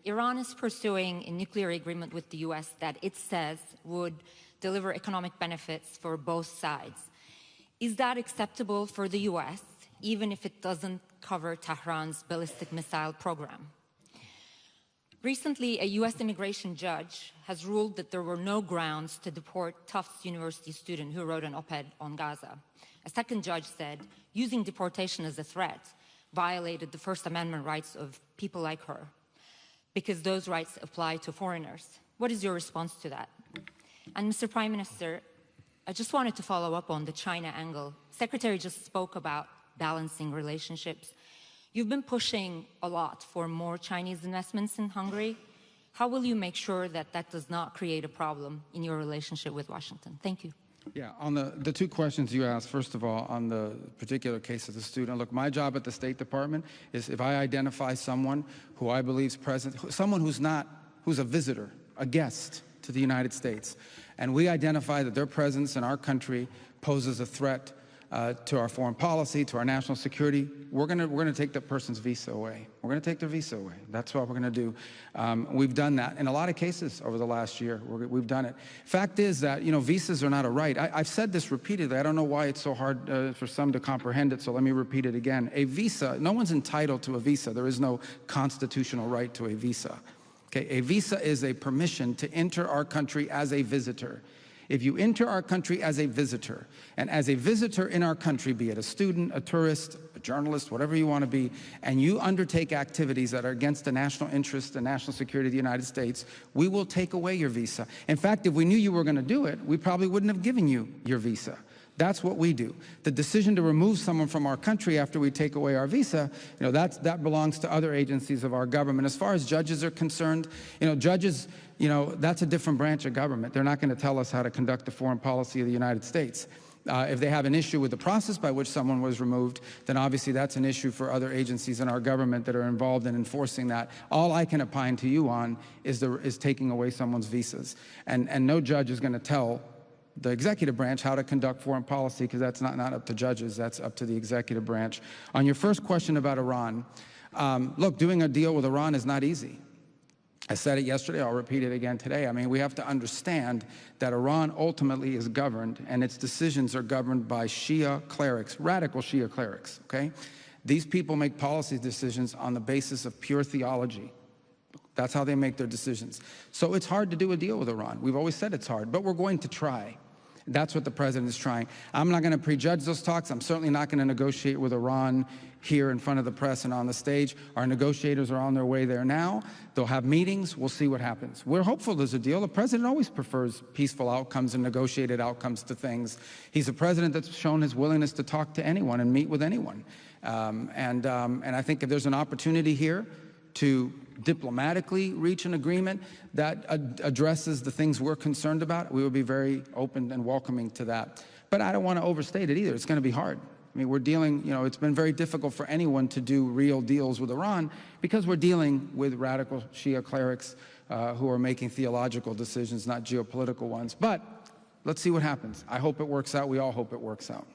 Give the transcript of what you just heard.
Iran is pursuing a nuclear agreement with the US that it says would deliver economic benefits for both sides. Is that acceptable for the US, even if it doesn't cover Tehran's ballistic missile program? Recently, a US immigration judge has ruled that there were no grounds to deport Tufts University student who wrote an op-ed on Gaza. A second judge said using deportation as a threat violated the First Amendment rights of people like her, because those rights apply to foreigners. What is your response to that? And Mr. Prime Minister, I just wanted to follow up on the China angle. Secretary just spoke about balancing relationships. You've been pushing a lot for more Chinese investments in Hungary. How will you make sure that that does not create a problem in your relationship with Washington? Thank you. Yeah, on the two questions you asked, first of all, on the particular case of the student, look, my job at the State Department is if I identify someone who I believe is present, someone who's a visitor, a guest to the United States, and we identify that their presence in our country poses a threat to our foreign policy, to our national security, we're gonna take that person's visa away. We're gonna take their visa away. That's what we're gonna do. We've done that in a lot of cases over the last year. We've done it. Fact is that, you know, visas are not a right. I've said this repeatedly. I don't know why it's so hard for some to comprehend it, so let me repeat it again. A visa, no one's entitled to a visa. There is no constitutional right to a visa. Okay, a visa is a permission to enter our country as a visitor. If you enter our country as a visitor, and as a visitor in our country, be it a student, a tourist, a journalist, whatever you want to be, and you undertake activities that are against the national interest and national security of the United States, we will take away your visa. In fact, if we knew you were going to do it, we probably wouldn't have given you your visa. That's what we do. The decision to remove someone from our country after we take away our visa, you know, that belongs to other agencies of our government. As far as judges are concerned, you know, judges, you know, that's a different branch of government. They're not going to tell us how to conduct the foreign policy of the United States. If they have an issue with the process by which someone was removed, then obviously that's an issue for other agencies in our government that are involved in enforcing that. All I can opine to you on is taking away someone's visas. And no judge is going to tell the executive branch how to conduct foreign policy, because that's not up to judges, that's up to the executive branch. On your first question about Iran, look, doing a deal with Iran is not easy. I said it yesterday, I'll repeat it again today. I mean, we have to understand that Iran ultimately is governed, and its decisions are governed by Shia clerics, radical Shia clerics, okay? These people make policy decisions on the basis of pure theology. That's how they make their decisions. So it's hard to do a deal with Iran. We've always said it's hard, but we're going to try. That's what the president is trying. I'm not going to prejudge those talks. I'm certainly not going to negotiate with Iran here in front of the press and on the stage. Our negotiators are on their way there now. They'll have meetings. We'll see what happens. We're hopeful there's a deal. The president always prefers peaceful outcomes and negotiated outcomes to things. He's a president that's shown his willingness to talk to anyone and meet with anyone. And I think if there's an opportunity here to diplomatically reach an agreement that addresses the things we're concerned about, we will be very open and welcoming to that. But I don't want to overstate it either. It's going to be hard. I mean, we're dealing, you know, it's been very difficult for anyone to do real deals with Iran because we're dealing with radical Shia clerics who are making theological decisions, not geopolitical ones. But let's see what happens. I hope it works out. We all hope it works out.